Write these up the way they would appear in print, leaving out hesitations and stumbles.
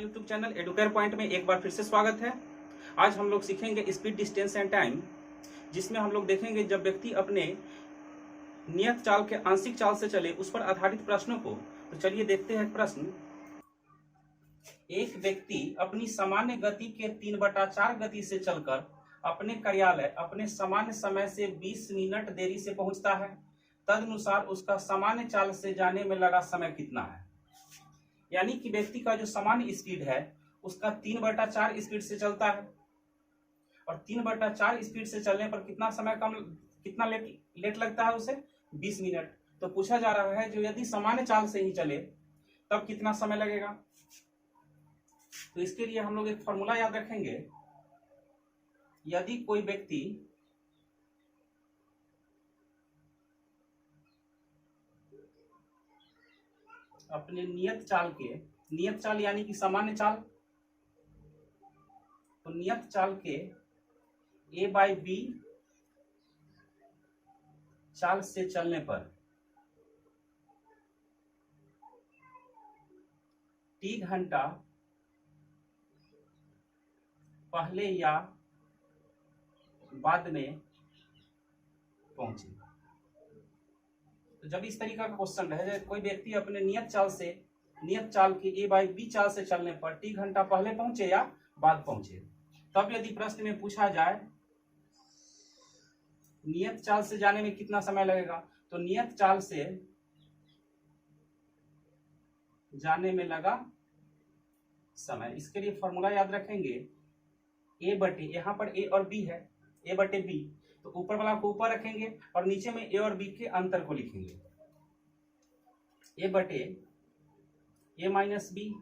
YouTube channel Educare point में एक बार फिर से स्वागत है। आज हम लोग सीखेंगे स्पीड, डिस्टेंस एंड टाइम, जिसमें हम लोग देखेंगे जब व्यक्ति अपने नियत चाल के आंशिक चाल से चले उस पर आधारित प्रश्नों को। तो चलिए देखते हैं प्रश्न। एक व्यक्ति अपनी सामान्य गति के 3/4 गति से चलकर अपने कार्यालय अपने सामान्य समय से 20 मिनट देरी से पहुंचता है। तदनुसार उसका सामान्य चाल से जाने में लगा समय कितना है। यानी कि व्यक्ति का जो सामान्य स्पीड है उसका 3/4 स्पीड से चलता है और 3/4 स्पीड से चलने पर कितना लेट लगता है उसे 20 मिनट। तो पूछा जा रहा है जो यदि सामान्य चाल से ही चले तब कितना समय लगेगा। तो इसके लिए हम लोग एक फॉर्मूला याद रखेंगे। यदि कोई व्यक्ति अपने नियत चाल यानी कि सामान्य चाल, तो नियत चाल के a/b चाल से चलने पर t घंटा पहले या बाद में पहुंचे। तो जब इस तरीका का क्वेश्चन रहे, कोई व्यक्ति अपने नियत चाल की a/b चाल से चलने पर t घंटा पहले पहुंचे या बाद पहुंचे, तब यदि प्रश्न में पूछा जाए नियत चाल से जाने में कितना समय लगेगा, तो नियत चाल से जाने में लगा समय, इसके लिए फॉर्मूला याद रखेंगे यहाँ पर a और b है, a/b, तो ऊपर वाला को ऊपर रखेंगे और नीचे में a और b के अंतर को लिखेंगे। a/a-b,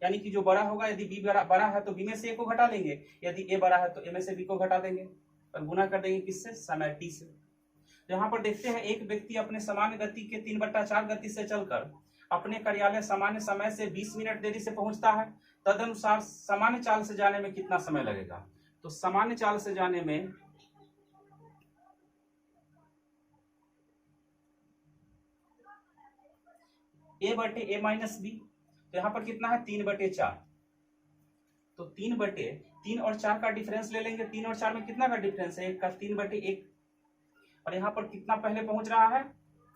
यानी कि जो बड़ा होगा, यदि b बड़ा है तो b में से a को घटा लेंगे, यदि a बड़ा है तो a में से b को घटा देंगे और गुना कर देंगे किससे, समय t से। तो यहाँ पर देखते हैं एक व्यक्ति अपने सामान्य गति के 3/4 गति से चलकर अपने कार्यालय सामान्य समय से 20 मिनट देरी से पहुंचता है। तदनुसार सामान्य चाल से जाने में कितना समय लगेगा। तो सामान्य चाल से जाने में a/a-b, तो यहाँ पर कितना है 3/4, तो 3 और 4 का डिफरेंस ले लेंगे। 3 और 4 में कितना का डिफरेंस है, 1 का 3/1, और यहाँ पर कितना पहले पहुंच रहा है,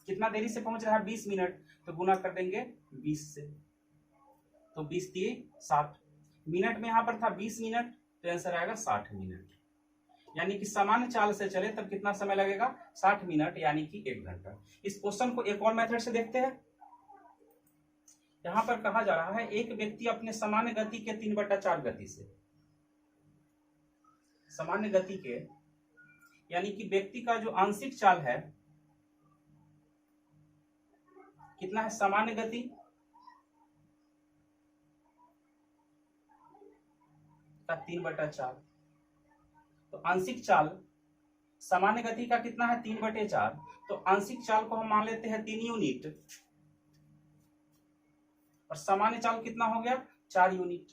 कितना देरी से पहुंच रहा है 20 मिनट, तो गुना कर देंगे 20 से, तो 20 × 60 मिनट में यहाँ पर था 20 मिनट, तो आंसर आएगा 60 मिनट। यानी कि सामान्य चाल से चले तब कितना समय लगेगा, 60 मिनट, यानी कि 1 घंटा। इस क्वेश्चन को एक और मेथड से देखते हैं। यहाँ पर कहा जा रहा है एक व्यक्ति अपने सामान्य गति के 3/4 गति से, सामान्य गति के यानी कि व्यक्ति का जो आंशिक चाल है कितना है, सामान्य गति का 3/4, तो आंशिक चाल सामान्य गति का कितना है 3/4, तो आंशिक चाल को हम मान लेते हैं 3 यूनिट और सामान्य चाल कितना हो गया 4 यूनिट।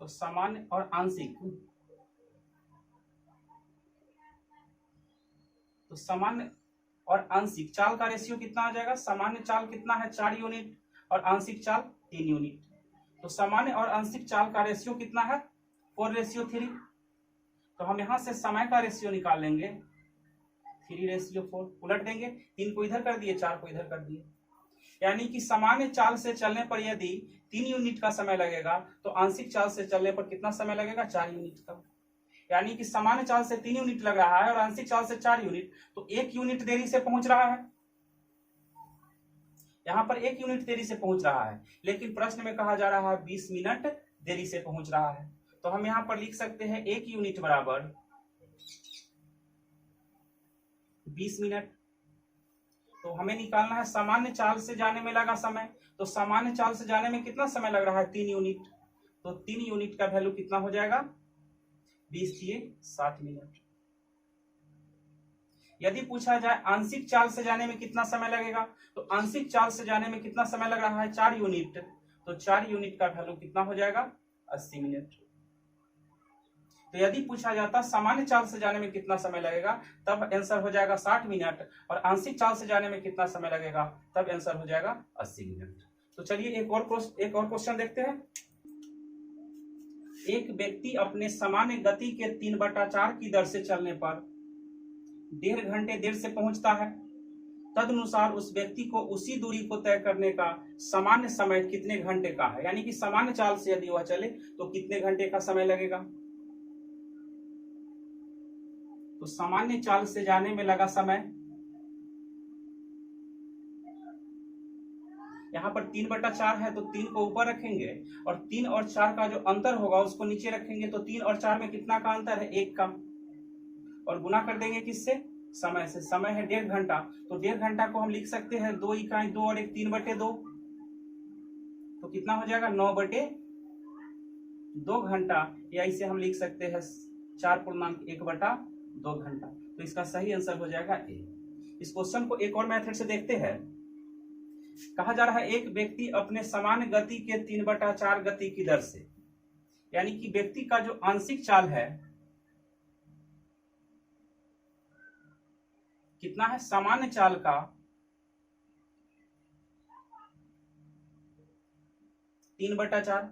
तो सामान्य और आंशिक, तो सामान्य और आंशिक चाल का रेशियो कितना आ जाएगा, सामान्य चाल कितना है 4 यूनिट और आंशिक चाल 3 यूनिट, तो सामान्य और आंशिक चाल का रेशियो कितना है 4:3। तो हम यहां से समय का रेशियो निकाल लेंगे 3:4, उलट देंगे, 3 को इधर कर दिए, 4 को इधर कर दिए। यानी कि सामान्य चाल से चलने पर यदि 3 यूनिट का समय लगेगा तो आंशिक चाल से चलने पर कितना समय लगेगा, 4 यूनिट का। यानी कि सामान्य चाल से 3 यूनिट लग रहा है और आंशिक चाल से 4 यूनिट, तो 1 यूनिट देरी से पहुंच रहा है। यहां पर 1 यूनिट देरी से पहुंच रहा है, लेकिन प्रश्न में कहा जा रहा है 20 मिनट देरी से पहुंच रहा है। तो हम यहां पर लिख सकते हैं 1 यूनिट बराबर 20 मिनट। तो हमें निकालना है सामान्य चाल से जाने में लगा समय, तो सामान्य चाल से जाने में कितना समय लग रहा है 3 यूनिट, तो 3 यूनिट का वैल्यू कितना हो जाएगा 20 × 60 मिनट। यदि पूछा जाए आंशिक चाल से जाने में कितना समय लगेगा, तो आंशिक चाल से जाने में कितना समय लग रहा है 4 यूनिट, तो 4 यूनिट का वैल्यू कितना हो जाएगा 80 मिनट। तो यदि पूछा जाता सामान्य चाल से जाने में कितना समय लगेगा, तब आंसर हो जाएगा 60 मिनट, और आंशिक चाल से जाने में कितना समय लगेगा, तब आंसर हो जाएगा 80 मिनट। तो चलिए एक और क्वेश्चन देखते हैं। एक व्यक्ति अपने सामान्य गति के 3/4 की दर से चलने पर 1.5 घंटे देर से पहुंचता है। तदनुसार उस व्यक्ति को उसी दूरी को तय करने का सामान्य समय कितने घंटे का है, यानी कि सामान्य चाल से यदि वह चले तो कितने घंटे का समय लगेगा। तो सामान्य चाल से जाने में लगा समय, यहाँ पर 3/4 है तो 3 को ऊपर रखेंगे और 3 और 4 का जो अंतर होगा उसको नीचे रखेंगे। तो 3 और 4 में कितना का अंतर है, 1 का, और गुना कर देंगे किससे, समय से। समय है 1.5 घंटा, तो 1.5 घंटा को हम लिख सकते हैं 2 इकाई 2 और 1 3/2, तो कितना हो जाएगा 9/2 घंटा, या इसे हम लिख सकते हैं 4.1/2 घंटा। तो इसका सही आंसर हो जाएगा ए। इस क्वेश्चन को एक और मेथड से देखते हैं। कहा जा रहा है एक व्यक्ति अपने सामान्य गति के 3/4 गति की दर से, यानी कि व्यक्ति का जो आंशिक चाल है कितना है, सामान्य चाल का 3/4,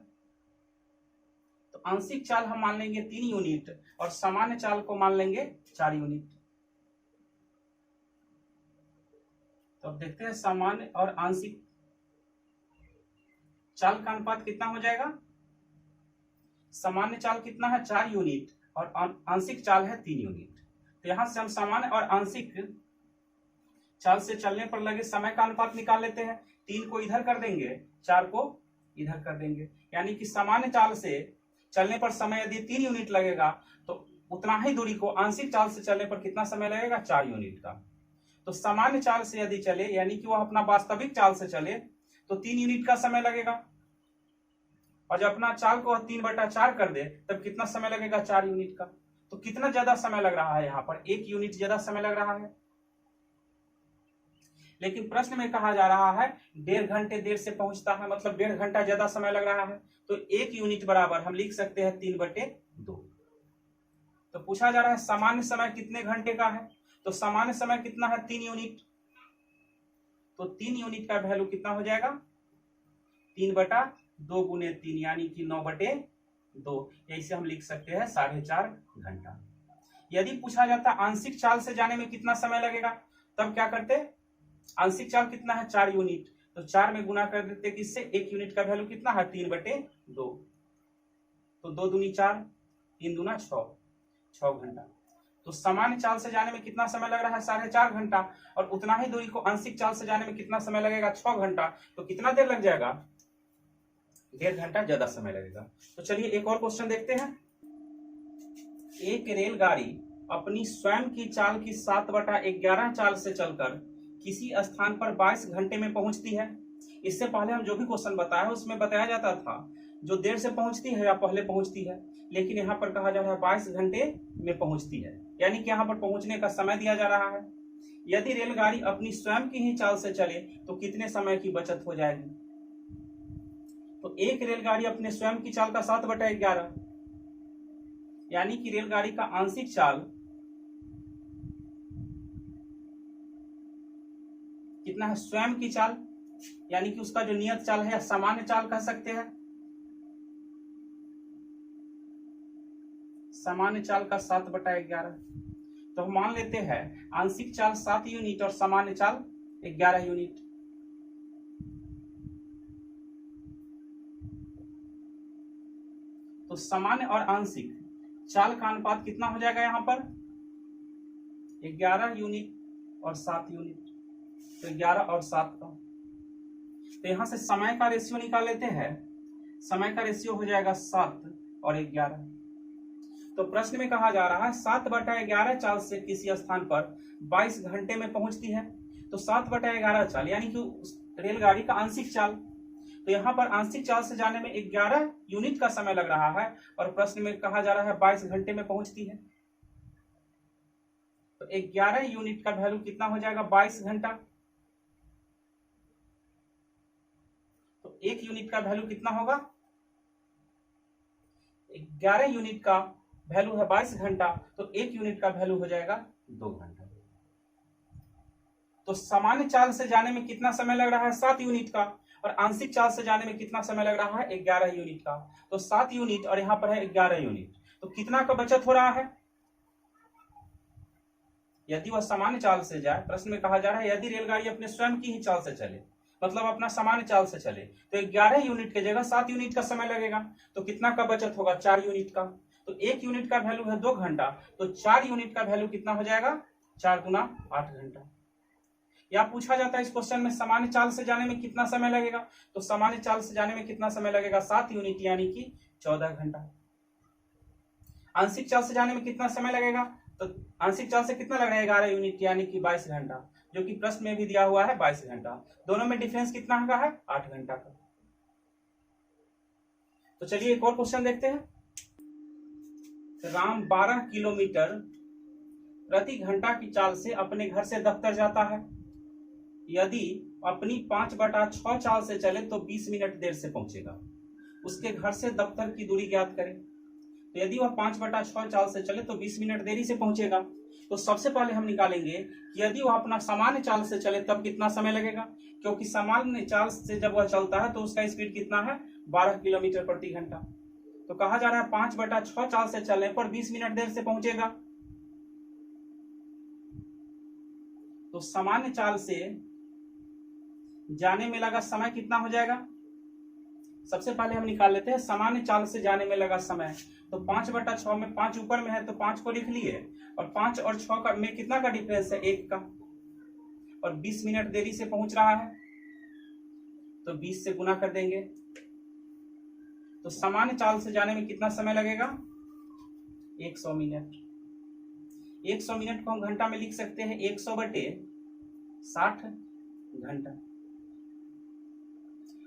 तो आंशिक चाल हम मान लेंगे 3 यूनिट और सामान्य चाल को मान लेंगे 4 यूनिट। तो अब देखते हैं सामान्य और आंशिक चाल का अनुपात कितना हो जाएगा। सामान्य चाल कितना है 4 यूनिट और आंशिक चाल है 3 यूनिट। तो यहां से हम सामान्य और आंशिक चाल से चलने पर लगे समय का अनुपात निकाल लेते हैं। 3 को इधर कर देंगे, 4 को इधर कर देंगे, यानी कि सामान्य चाल से चलने पर समय यदि 3 यूनिट लगेगा तो उतना ही दूरी को आंशिक चाल से चलने पर कितना समय लगेगा, 4 यूनिट का। तो सामान्य चाल से यदि चले, यानी कि वह अपना वास्तविक चाल से चले, तो 3 यूनिट का समय लगेगा, और जब अपना चाल को 3/4 कर दे तब कितना समय लगेगा, 4 यूनिट का। तो कितना ज्यादा समय लग रहा है, यहाँ पर 1 यूनिट ज्यादा समय लग रहा है। लेकिन प्रश्न में कहा जा रहा है 1.5 घंटे देर से पहुंचता है, मतलब 1.5 घंटा ज्यादा समय लग रहा है। तो 1 यूनिट बराबर हम लिख सकते हैं 3/2। तो पूछा जा रहा है सामान्य समय कितने घंटे का है, तो सामान्य समय कितना है, 3 यूनिट। तो 3 यूनिट का वैल्यू कितना हो जाएगा, 3/2 गुने 3, यानी कि 9/2, या इसे हम लिख सकते हैं 4.5 घंटा। यदि पूछा जाता आंशिक चाल से जाने में कितना समय लगेगा, तब क्या करते, आंशिक चाल कितना है 4 यूनिट, तो 4 में गुना कर देते किससे, 1 यूनिट का वैल्यू कितना है 3/2, तो 2 दूनी 4, 3 दूना 6 घंटा। तो सामान्य चाल से जाने में कितना समय लग रहा है, 4.5 घंटा, और उतना ही दूरी को आंशिक चाल से जाने में कितना समय लगेगा, 6 घंटा। तो कितना देर लग जाएगा, 1.5 घंटा ज्यादा समय लगेगा। तो चलिए एक और क्वेश्चन देखते हैं। एक रेलगाड़ी अपनी स्वयं की चाल की 7/11 चाल से चलकर किसी स्थान पर 22 घंटे में पहुंचती है। इससे पहले हम जो भी क्वेश्चन बताया उसमें बताया जाता था जो देर से पहुंचती है या पहले पहुंचती है, लेकिन यहाँ पर कहा जा रहा है 22 घंटे में पहुंचती है, यानी कि यहाँ पर पहुंचने का समय दिया जा रहा है। यदि रेलगाड़ी अपनी स्वयं की ही चाल से चले तो कितने समय की बचत हो जाएगी। तो एक रेलगाड़ी अपने स्वयं की चाल का 7/11, यानी कि रेलगाड़ी का आंशिक चाल कितना है, स्वयं की चाल, यानी कि उसका जो नियत चाल है या सामान्य चाल कह सकते हैं, सामान्य चाल का 7/11। तो हम मान लेते हैं आंशिक चाल 7 यूनिट और सामान्य चाल 11 यूनिट। तो सामान्य और आंशिक चाल का अनुपात कितना हो जाएगा, यहाँ पर 11 यूनिट और 7 यूनिट, तो 11 और 7 का। तो यहां से समय का रेशियो निकाल लेते हैं। समय का रेशियो हो जाएगा 7 और 11। तो प्रश्न में कहा जा रहा है 7/11 चाल से किसी स्थान पर 22 घंटे में पहुंचती है। तो 7/11 चाल यानी कि रेलगाड़ी का आंशिक चाल, तो यहाँ पर आंशिक चाल से जाने में 11 यूनिट का समय लग रहा है, और प्रश्न में कहा जा रहा है 22 घंटे में पहुंचती है। तो 11 यूनिट का वैल्यू कितना हो जाएगा, 22 घंटा। तो 1 यूनिट का वैल्यू कितना होगा, 11 यूनिट का वैल्यू है 22 घंटा, तो 1 यूनिट का वैल्यू हो जाएगा 2 घंटा। तो सामान्य चाल से जाने में कितना समय लग रहा है, 7 यूनिट का, और आंशिक चाल से जाने में कितना समय लग रहा है 11 यूनिट का। तो 7 यूनिट और यहाँ पर है 11 यूनिट, तो कितना का बचत हो रहा है? यदि वह सामान्य चाल से जाए, प्रश्न में कहा जा रहा है यदि रेलगाड़ी अपने स्वयं की ही चाल से चले, मतलब अपना सामान्य चाल से चले, तो 11 यूनिट की जगह 7 यूनिट का समय लगेगा। तो कितना का बचत होगा? 4 यूनिट का। तो 1 यूनिट का वैल्यू है 2 घंटा, तो 4 यूनिट का वैल्यू कितना हो जाएगा? 4 गुना 8 घंटा। या पूछा जाता है इस क्वेश्चन में सामान्य चाल से जाने में कितना समय लगेगा, तो सामान्य चाल से जाने में कितना समय लगेगा? 7 यूनिट यानी कि 14 घंटा। आंशिक चाल से जाने में कितना समय लगेगा? तो आंशिक चाल से कितना लग रहा है? 11 यूनिट यानी कि 22 घंटा, जो कि प्रश्न में भी दिया हुआ है 22 घंटा। दोनों में डिफरेंस कितना का है? 8 घंटा का। तो चलिए एक और क्वेश्चन देखते हैं। राम 12 किलोमीटर प्रति घंटा की चाल से अपने घर से दफ्तर जाता है। यदि अपनी 5/6 चाल से चले तो 20 मिनट देर से पहुंचेगा। उसके घर से दफ्तर की दूरी ज्ञात करें। तो यदि वह 5/6 चाल से चले तो 20 मिनट देरी से पहुंचेगा। तो सबसे पहले हम निकालेंगे कि यदि वह अपना सामान्य चाल से चले तब कितना समय लगेगा, क्योंकि सामान्य चाल से जब वह चलता है तो उसका स्पीड कितना है? 12 किलोमीटर प्रति घंटा। तो कहा जा रहा है 5/6 चाल से चलने पर 20 मिनट देर से पहुंचेगा। तो सामान्य चाल से जाने में लगा समय कितना हो जाएगा? सबसे पहले हम निकाल लेते हैं सामान्य चाल से जाने में लगा समय। तो 5/6 में 5 ऊपर में है तो 5 को लिख लिए, और 5 और 6 का में कितना का डिफरेंस है? 1 का, और 20 मिनट देरी से पहुंच रहा है तो 20 से गुना कर देंगे। तो सामान्य चाल से जाने में कितना समय लगेगा? 100 मिनट। 100 मिनट को हम घंटा में लिख सकते हैं 100/60 घंटा।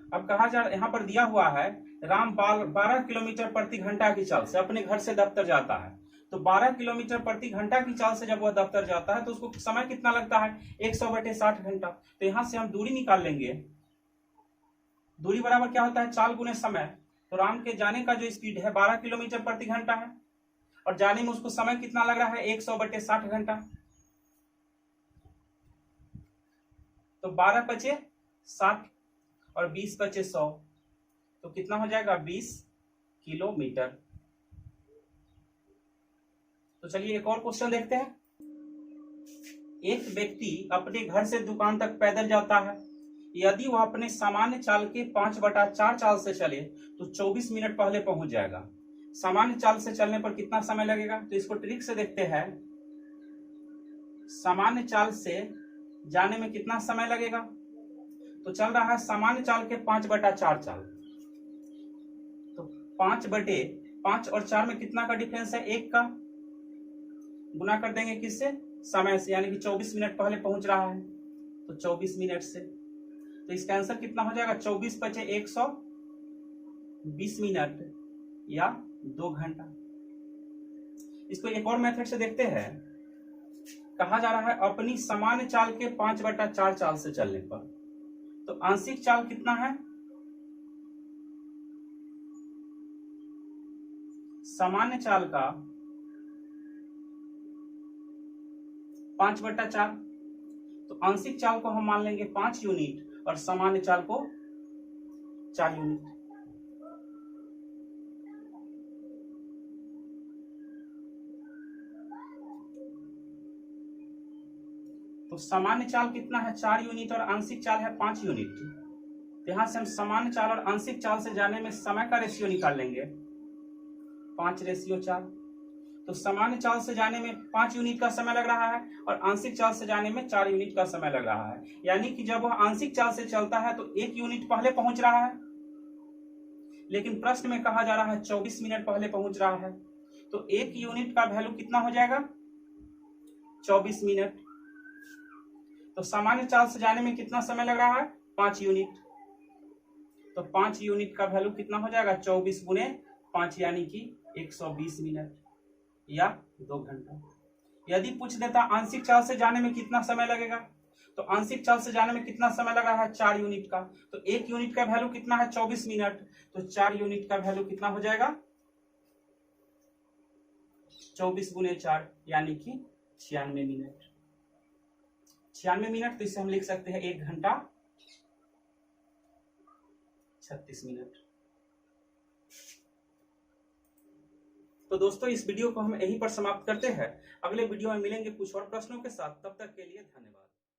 अब कहा जा यहाँ पर दिया हुआ है राम 12 किलोमीटर प्रति घंटा की चाल से अपने घर से दफ्तर जाता है। तो 12 किलोमीटर प्रति घंटा की चाल से जब वह दफ्तर जाता है तो उसको समय कितना लगता है? 100/60 घंटा। तो यहां से हम दूरी निकाल लेंगे। दूरी बराबर क्या होता है? चाल गुने समय। तो राम के जाने का जो स्पीड है 12 किलोमीटर प्रति घंटा है, और जाने में उसको समय कितना लग रहा है? 100/60 घंटा। तो 12×60 और 20×100, तो कितना हो जाएगा? 20 किलोमीटर। तो चलिए एक और क्वेश्चन देखते हैं। एक व्यक्ति अपने घर से दुकान तक पैदल जाता है। यदि वह अपने सामान्य चाल के 5/4 चाल से चले तो 24 मिनट पहले पहुंच जाएगा। सामान्य चाल से चलने पर कितना समय लगेगा? तो इसको ट्रिक से देखते हैं। सामान्य चाल से जाने में कितना समय लगेगा? तो चल रहा है सामान्य चाल के 5/4 चाल, तो 5 और 4 में कितना का डिफरेंस है? 1 का। गुना कर देंगे किससे? समय से, यानी कि 24 मिनट पहले पहुंच रहा है तो 24 मिनट से। तो इसका आंसर कितना हो जाएगा? 24×100, 20 मिनट या 2 घंटा। इसको एक और मेथड से देखते हैं। कहा जा रहा है अपनी सामान्य चाल के 5/4 चाल से चलने पर, तो आंशिक चाल कितना है? सामान्य चाल का 5/4, तो आंशिक चाल को हम मान लेंगे 5 यूनिट और सामान्य चाल को 4 यूनिट। तो सामान्य चाल कितना है? 4 यूनिट और आंशिक चाल है 5 यूनिट। तो यहां से हम सामान्य चाल और आंशिक चाल से जाने में समय का रेशियो निकाल लेंगे, 5:4। तो सामान्य चाल से जाने में 5 यूनिट का समय लग रहा है और आंशिक चाल से जाने में 4 यूनिट का समय लग रहा है। यानी कि जब वह आंशिक चाल से चलता है तो 1 यूनिट पहले पहुंच रहा है, लेकिन प्रश्न में कहा जा रहा है 24 मिनट पहले पहुंच रहा है। तो 1 यूनिट का वैल्यू कितना हो जाएगा? 24 मिनट। तो सामान्य चाल से जाने में कितना समय लग रहा है? 5 यूनिट। तो 5 यूनिट का वैल्यू कितना हो जाएगा? 24×5 यानी कि 120 मिनट या 2 घंटा। यदि पूछ देता आंशिक चाल से जाने में कितना समय लगेगा, तो आंशिक चाल से जाने में कितना समय लग रहा है? 4 यूनिट का। तो 1 यूनिट का वैल्यू कितना है? 24 मिनट। तो 4 यूनिट का वैल्यू कितना हो जाएगा? 24×4 यानी कि 96 मिनट। 96 मिनट, तो इसे हम लिख सकते हैं 1 घंटा 36 मिनट। तो दोस्तों इस वीडियो को हम यहीं पर समाप्त करते हैं। अगले वीडियो में मिलेंगे कुछ और प्रश्नों के साथ। तब तक के लिए धन्यवाद।